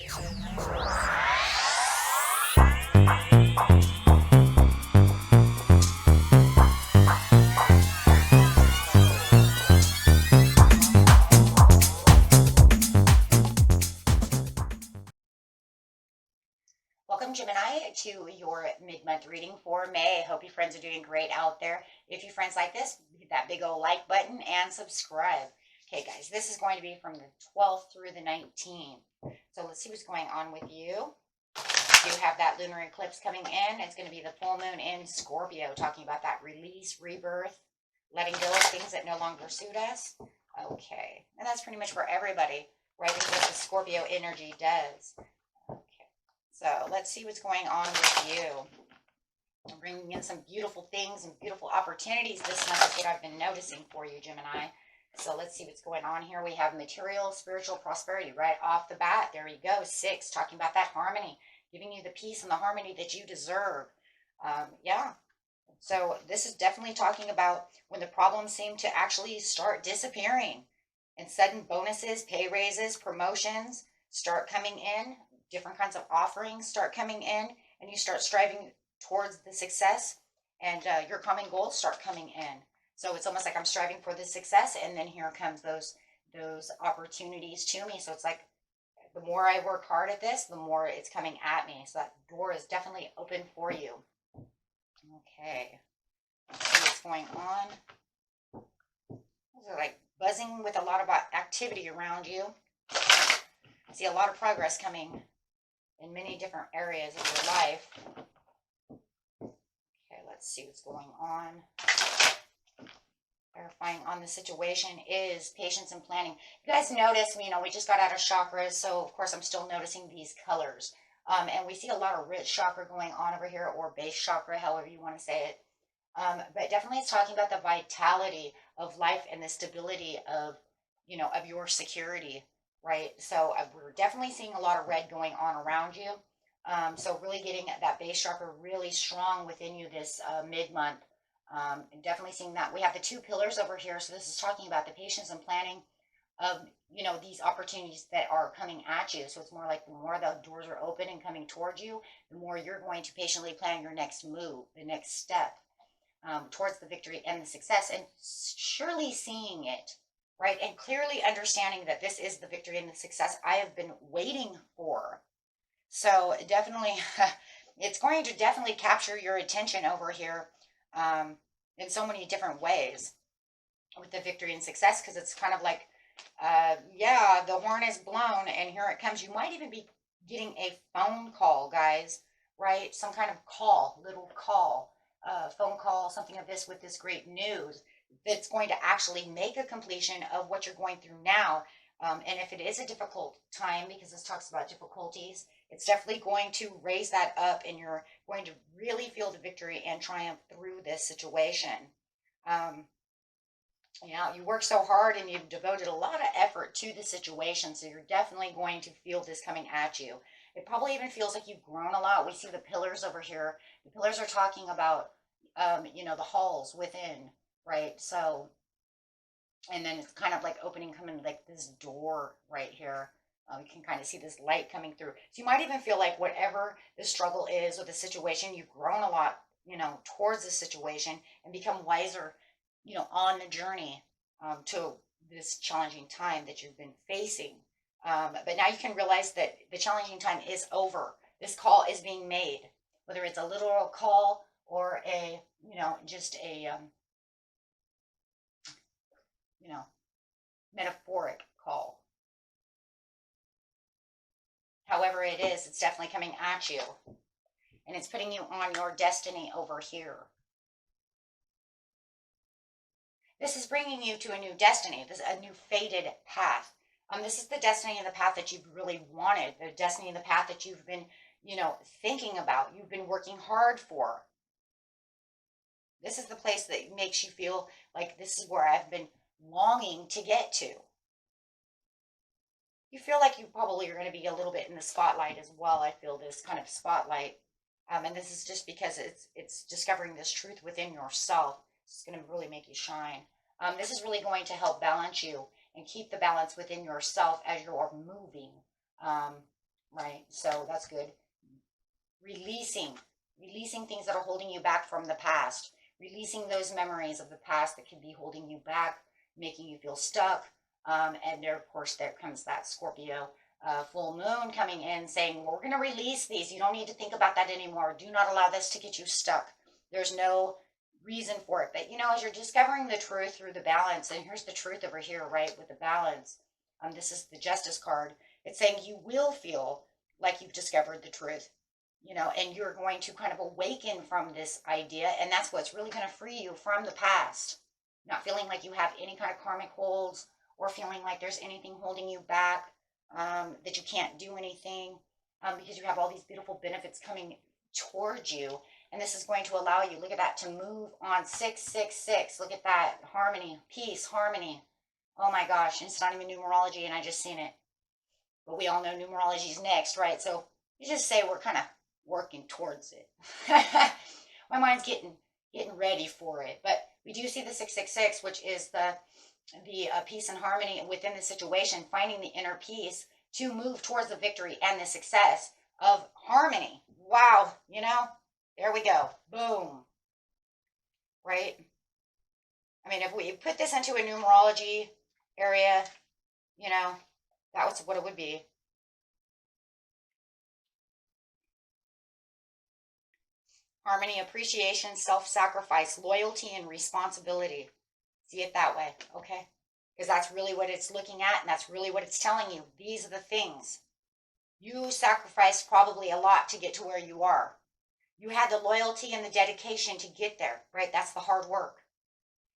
Welcome, Gemini, to your mid-month reading for May. Hope you friends are doing great out there. If you friends like this, hit that big old like button and subscribe. Okay, guys, this is going to be from the 12th through the 19th. So let's see what's going on with you. You have that lunar eclipse coming in. It's going to be the full moon in Scorpio, talking about that release, rebirth, letting go of things that no longer suit us. Okay, and that's pretty much for everybody, right? Because what the Scorpio energy does. So let's see what's going on with you. I'm bringing in some beautiful things and beautiful opportunities this month is what I've been noticing for you, Gemini. So let's see what's going on here. We have material, spiritual prosperity right off the bat. There you go. 6, talking about that harmony, giving you the peace and the harmony that you deserve. Yeah. So this is definitely talking about when the problems seem to actually start disappearing and sudden bonuses, pay raises, promotions start coming in. Different kinds of offerings start coming in, and you start striving towards the success, and your common goals start coming in. So it's almost like I'm striving for the success, and then here comes those opportunities to me. So it's like the more I work hard at this, the more it's coming at me. So that door is definitely open for you. Okay, let's see what's going on. These are like buzzing with a lot of activity around you. I see a lot of progress coming in many different areas of your life. Okay, let's see what's going on. Verifying on the situation is patience and planning. You guys notice, we just got out of chakras, so of course I'm still noticing these colors. And we see a lot of rich chakra going on over here, or base chakra, however you want to say it. But definitely it's talking about the vitality of life and the stability of, of your security. Right, so we're definitely seeing a lot of red going on around you. So really getting that base chakra really strong within you this mid-month. And definitely seeing that. We have the 2 pillars over here. So this is talking about the patience and planning of, these opportunities that are coming at you. So it's more like the more the doors are open and coming towards you, the more you're going to patiently plan your next move, the next step towards the victory and the success, and surely seeing it. Right, and clearly understanding that this is the victory and the success I have been waiting for. So definitely, it's going to definitely capture your attention over here in so many different ways with the victory and success, because it's kind of like, yeah, the horn is blown and here it comes. You might even be getting a phone call, guys, right? Some kind of call, little call, phone call, something of this with this great news that's going to actually make a completion of what you're going through now. And if it is a difficult time, because this talks about difficulties, it's definitely going to raise that up, and you're going to really feel the victory and triumph through this situation. You work so hard and you've devoted a lot of effort to the situation, so you're definitely going to feel this coming at you. It probably even feels like you've grown a lot. We see the pillars over here. The pillars are talking about, the halls within. Right, so, and then it's kind of like coming like this door right here. You can kind of see this light coming through. So you might even feel like whatever the struggle is or the situation, you've grown a lot, towards the situation and become wiser, on the journey to this challenging time that you've been facing. But now you can realize that the challenging time is over. This call is being made, whether it's a literal call or a, just a, metaphoric call. However it is, it's definitely coming at you. And it's putting you on your destiny over here. This is bringing you to a new destiny, a new fated path. This is the destiny and the path that you've really wanted, the destiny and the path that you've been, thinking about, you've been working hard for. This is the place that makes you feel like this is where I've been longing to get to. You feel like you probably are going to be a little bit in the spotlight as well. I feel this kind of spotlight. And this is just because it's discovering this truth within yourself. It's going to really make you shine. This is really going to help balance you and keep the balance within yourself as you're moving. right? So that's good. Releasing things that are holding you back from the past, releasing those memories of the past that can be holding you back, making you feel stuck. And there, of course, there comes that Scorpio full moon coming in saying, well, we're going to release these. You don't need to think about that anymore. Do not allow this to get you stuck. There's no reason for it. But, you know, as you're discovering the truth through the balance, and here's the truth over here, right, with the balance. This is the Justice card. It's saying you will feel like you've discovered the truth, you know, and you're going to kind of awaken from this idea. And that's what's really going to free you from the past. Not feeling like you have any kind of karmic holds or feeling like there's anything holding you back, that you can't do anything, because you have all these beautiful benefits coming towards you. And this is going to allow you, look at that, to move on 666. Look at that. Harmony, peace, harmony. Oh my gosh, it's not even numerology and I just seen it. But we all know numerology is next, right? So you just say we're kind of working towards it. My mind's getting ready for it. But we do see the 666, which is the peace and harmony within the situation, finding the inner peace to move towards the victory and the success of harmony. Wow, you know, there we go. Boom. Right? I mean, if we put this into a numerology area, you know, that was what it would be. Harmony, appreciation, self-sacrifice, loyalty, and responsibility. See it that way, okay? Because that's really what it's looking at, and that's really what it's telling you. These are the things. You sacrificed probably a lot to get to where you are. You had the loyalty and the dedication to get there, right? That's the hard work.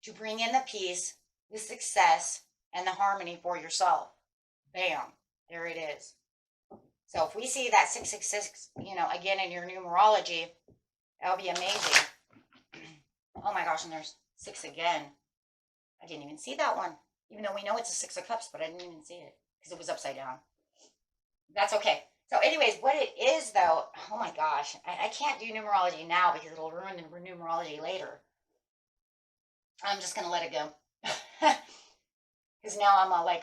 To bring in the peace, the success, and the harmony for yourself. Bam, there it is. So if we see that 666, you know, again in your numerology, that would be amazing. Oh my gosh, and there's 6 again. I didn't even see that one. Even though we know it's a 6 of Cups, but I didn't even see it because it was upside down. That's okay. So anyways, what it is though, oh my gosh, I can't do numerology now because it'll ruin the numerology later. I'm just going to let it go. Because now I'm all like,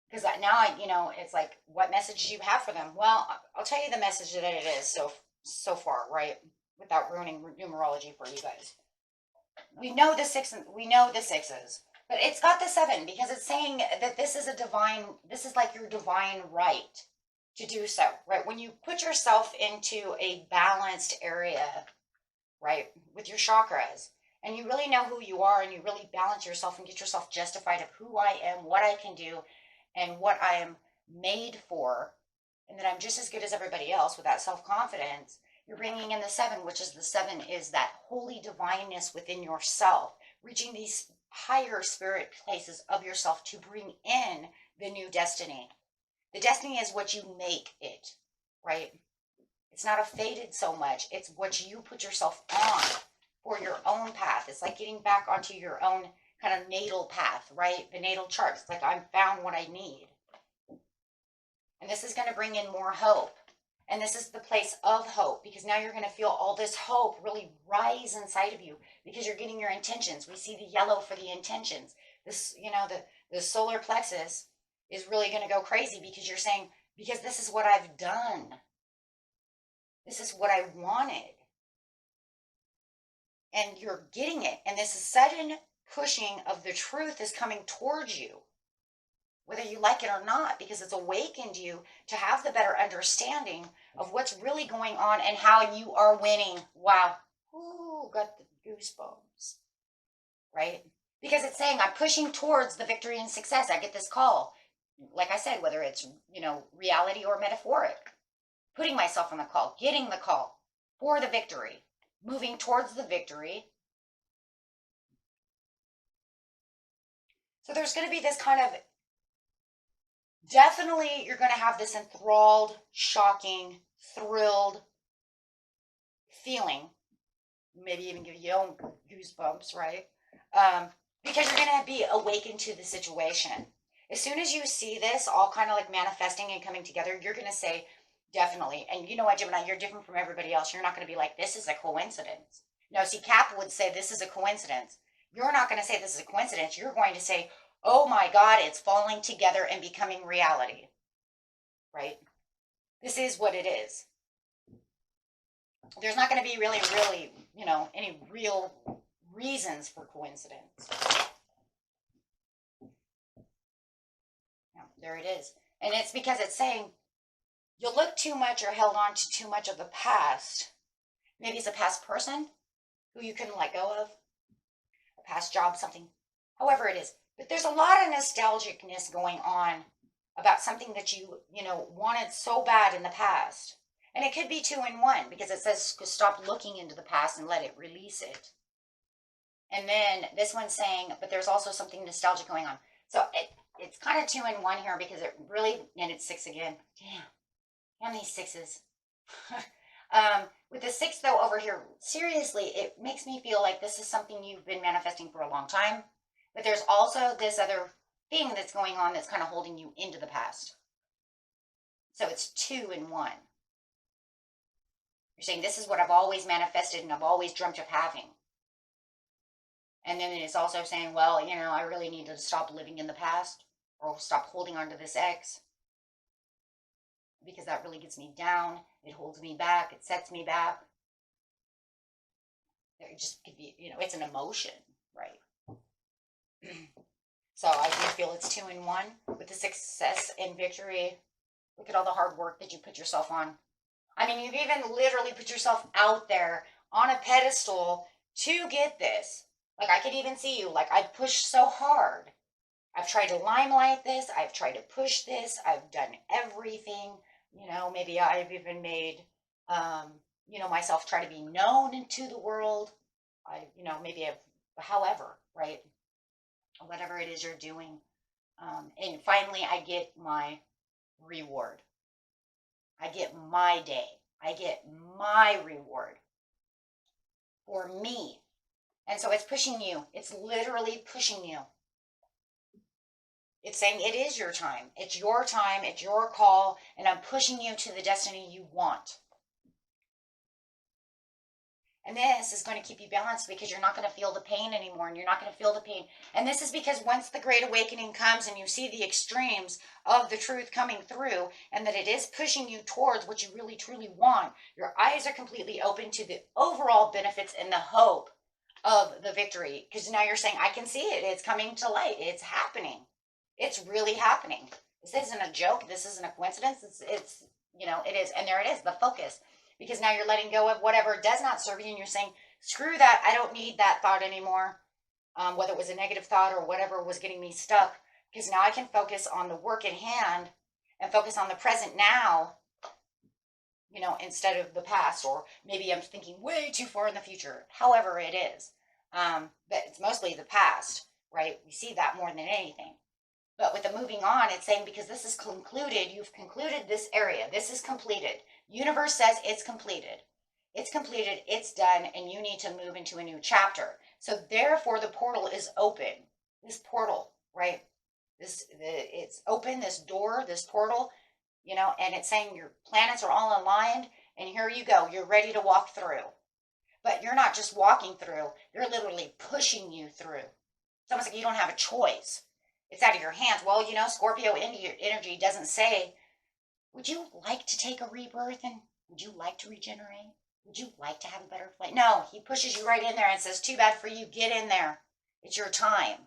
because now you know, it's like, what message do you have for them? Well, I'll tell you the message that it is so far, right? Without ruining numerology for you guys. We know the 6, we know the 6s, but it's got the 7 because it's saying that this is like your divine right to do so, right? When you put yourself into a balanced area, right, with your chakras, and you really know who you are and you really balance yourself and get yourself justified of who I am, what I can do, and what I am made for, and that I'm just as good as everybody else with that self-confidence, you're bringing in the 7, which is the 7 is that holy divineness within yourself, reaching these higher spirit places of yourself to bring in the new destiny. The destiny is what you make it, right? It's not a fated so much. It's what you put yourself on for your own path. It's like getting back onto your own kind of natal path, right? The natal chart. It's like I've found what I need. And this is going to bring in more hope. And this is the place of hope, because now you're going to feel all this hope really rise inside of you because you're getting your intentions. We see the yellow for the intentions. This, you know, the solar plexus is really going to go crazy because you're saying, because this is what I've done. This is what I wanted. And you're getting it. And this sudden pushing of the truth is coming towards you, whether you like it or not, because it's awakened you to have the better understanding of what's really going on and how you are winning. Wow. Ooh, got the goosebumps, right? Because it's saying I'm pushing towards the victory and success. I get this call. Like I said, whether it's, you know, reality or metaphoric, putting myself on the call, getting the call for the victory, moving towards the victory. So there's going to be this kind of, definitely you're going to have this enthralled, shocking, thrilled feeling. Maybe even give you own goosebumps, right? Because you're going to be awakened to the situation. As soon as you see this all kind of like manifesting and coming together, you're going to say, definitely. And you know what, Gemini, you're different from everybody else. You're not going to be like, this is a coincidence. No, see, Cap would say this is a coincidence. You're not going to say this is a coincidence. You're going to say, oh my God, it's falling together and becoming reality, right? This is what it is. There's not going to be really, any real reasons for coincidence. Yeah, there it is. And it's because it's saying you look too much or held on to too much of the past. Maybe it's a past person who you couldn't let go of, a past job, something, however it is. But there's a lot of nostalgicness going on about something that you wanted so bad in the past. And it could be 2 in 1 because it says stop looking into the past and let it release it. And then this one's saying, but there's also something nostalgic going on. So it's kind of 2 in 1 here because it really, and it's 6 again. Damn these 6s. With the 6 though over here, seriously, it makes me feel like this is something you've been manifesting for a long time. But there's also this other thing that's going on that's kind of holding you into the past. So it's 2 in 1. You're saying this is what I've always manifested and I've always dreamt of having. And then it's also saying, well, I really need to stop living in the past or stop holding on to this ex because that really gets me down. It holds me back. It sets me back. It just could be, it's an emotion, right? So I do feel it's 2 in 1 with the success and victory. Look at all the hard work that you put yourself on. I mean, you've even literally put yourself out there on a pedestal to get this. Like, I could even see you. Like, I've pushed so hard. I've tried to limelight this. I've tried to push this. I've done everything. Maybe I've even made, myself try to be known into the world. However, right? Whatever it is you're doing. And finally, I get my reward. I get my day. I get my reward for me. And so it's pushing you. It's literally pushing you. It's saying it is your time. It's your time. It's your call. And I'm pushing you to the destiny you want. And this is going to keep you balanced because you're not going to feel the pain anymore, and you're not going to feel the pain. And this is because once the Great Awakening comes and you see the extremes of the truth coming through and that it is pushing you towards what you really, truly want, your eyes are completely open to the overall benefits and the hope of the victory. Because now you're saying, I can see it. It's coming to light. It's happening. It's really happening. This isn't a joke. This isn't a coincidence. It's it is. And there it is, the focus. Because now you're letting go of whatever does not serve you, and you're saying, screw that, I don't need that thought anymore, whether it was a negative thought or whatever was getting me stuck, because now I can focus on the work at hand and focus on the present now, instead of the past, or maybe I'm thinking way too far in the future, however it is. But it's mostly the past, right? We see that more than anything. But with the moving on, it's saying because this is concluded, you've concluded this area. This is completed. Universe says it's completed. It's completed. It's done. And you need to move into a new chapter. So therefore, the portal is open. This portal, right? It's open, this door, this portal, and it's saying your planets are all aligned. And here you go. You're ready to walk through. But you're not just walking through. They're literally pushing you through. It's almost like you don't have a choice. It's out of your hands. Well, Scorpio energy doesn't say, would you like to take a rebirth and would you like to regenerate? Would you like to have a better flight? No, he pushes you right in there and says, too bad for you. Get in there. It's your time.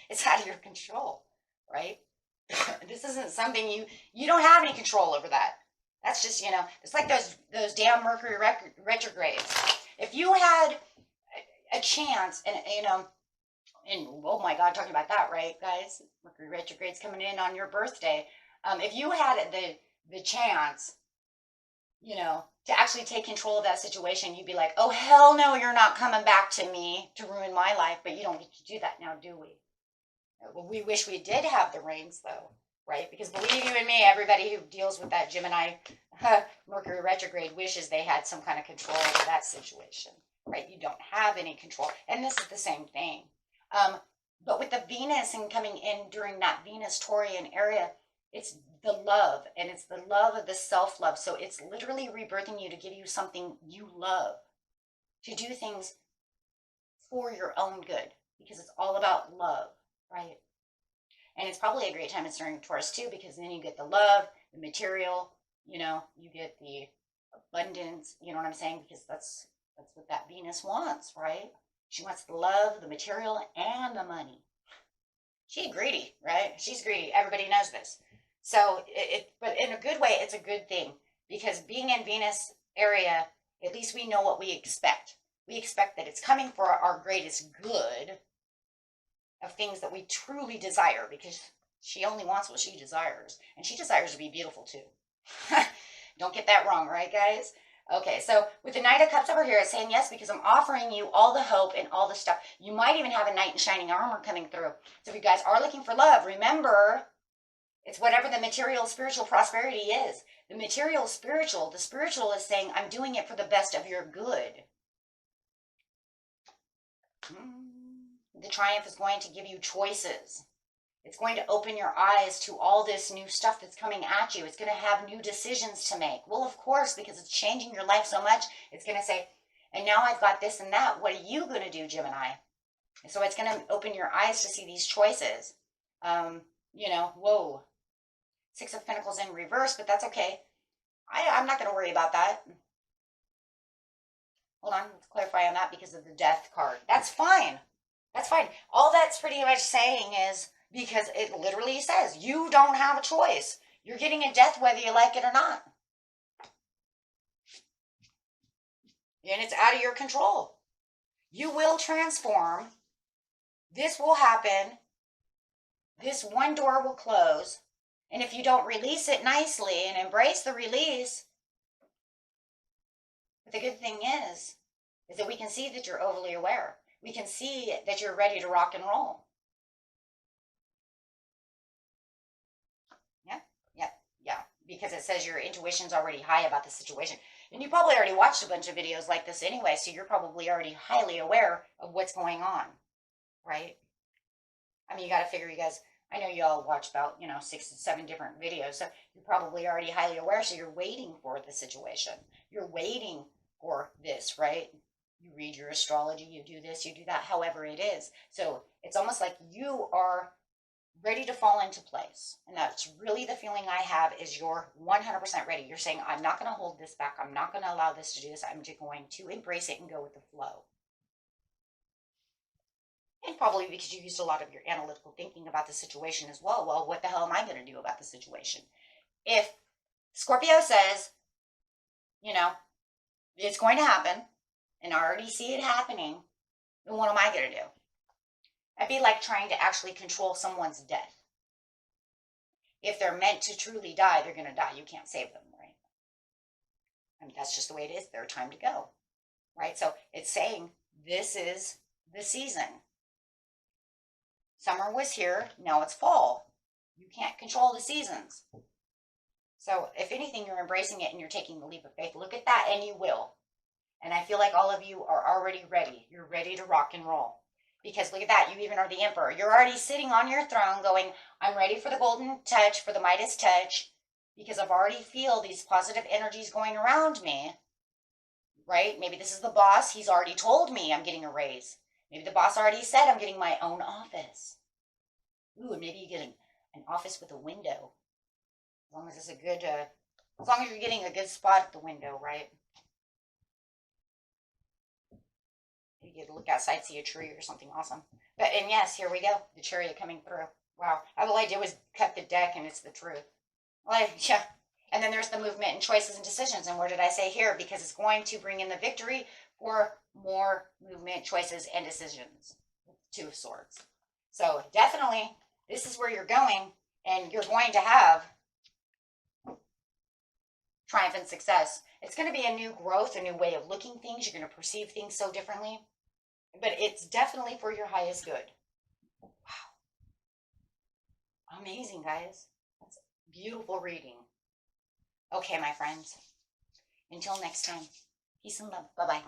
It's out of your control, right? This isn't something you don't have any control over that. That's just, it's like those damn Mercury retrogrades. If you had a chance and, and oh my God, talking about that, right, guys? Mercury retrograde's coming in on your birthday. If you had the chance, to actually take control of that situation, you'd be like, oh, hell no, you're not coming back to me to ruin my life. But you don't get to do that now, do we? Well, we wish we did have the reins, though, right? Because believe you and me, everybody who deals with that Gemini Mercury retrograde wishes they had some kind of control over that situation, right? You don't have any control. And this is the same thing. But with the Venus and coming in during that Venus-Taurian area, it's the love, and it's the love of the self-love. So it's literally rebirthing you to give you something you love, to do things for your own good, because it's all about love, right? And it's probably a great time to during Taurus too, because then you get the love, the material, you know, you get the abundance, you know what I'm saying? Because that's what that Venus wants, right? She wants the love, the material, and the money. She's greedy, right? She's greedy. Everybody knows this. So but in a good way, it's a good thing, because being in Venus area, at least we know what we expect. We expect that it's coming for our greatest good of things that we truly desire, because she only wants what she desires, and she desires to be beautiful too. Don't get that wrong, right, guys? Okay, so with the Knight of Cups over here, it's saying yes, because I'm offering you all the hope and all the stuff. You might even have a knight in shining armor coming through. So if you guys are looking for love, remember, it's whatever the material, spiritual prosperity is. The material, spiritual, the spiritual is saying, I'm doing it for the best of your good. The triumph is going to give you choices. It's going to open your eyes to all this new stuff that's coming at you. It's going to have new decisions to make. Well, of course, because it's changing your life so much, it's going to say, and now I've got this and that. What are you going to do, Gemini? So it's going to open your eyes to see these choices. You know, whoa. Six of Pentacles in reverse, but that's okay. I'm not going to worry about that. Hold on, let's clarify on that because of the Death card. That's fine. That's fine. All that's pretty much saying is, because it literally says you don't have a choice. You're getting a death whether you like it or not. And it's out of your control. You will transform. This will happen. This one door will close. And if you don't release it nicely and embrace the release, but the good thing is that we can see that you're overly aware. We can see that you're ready to rock and roll. Yeah, because it says your intuition's already high about the situation. And you probably already watched a bunch of videos like this anyway, so you're probably already highly aware of what's going on, right? I mean, you got to figure, you guys, I know you all watch about, 6 to 7 different videos, so you're probably already highly aware, so you're waiting for the situation. You're waiting for this, right? You read your astrology, you do this, you do that, however it is. So it's almost like you are ready to fall into place. And that's really the feeling I have, is you're 100% ready. You're saying, I'm not going to hold this back. I'm not going to allow this to do this. I'm just going to embrace it and go with the flow. And probably because you used a lot of your analytical thinking about the situation as well. Well, what the hell am I going to do about the situation? If Scorpio says, it's going to happen, and I already see it happening, then what am I going to do? It'd be like trying to actually control someone's death. If they're meant to truly die, they're going to die. You can't save them, right? I mean, that's just the way it is. Their time to go, right? So it's saying this is the season. Summer was here. Now it's fall. You can't control the seasons. So if anything, you're embracing it and you're taking the leap of faith. Look at that, and you will. And I feel like all of you are already ready. You're ready to rock and roll. Because look at that, you even are the Emperor. You're already sitting on your throne going, I'm ready for the golden touch, for the Midas touch, because I've already feel these positive energies going around me, right? Maybe this is the boss. He's already told me I'm getting a raise. Maybe the boss already said I'm getting my own office. Ooh, and maybe you get an office with a window. As long as it's a good, as long as you're getting a good spot at the window, right? You get to look outside, see a tree or something awesome. And yes, here we go. The Chariot coming through. Wow. All I did was cut the deck, and it's the truth. Yeah. And then there's the movement and choices and decisions. And where did I say here? Because it's going to bring in the victory for more movement, choices, and decisions. 2 of Swords. So definitely, this is where you're going, and you're going to have triumph and success. It's going to be a new growth, a new way of looking things. You're going to perceive things so differently. But it's definitely for your highest good. Wow. Amazing, guys. That's beautiful reading. Okay, my friends. Until next time. Peace and love. Bye-bye.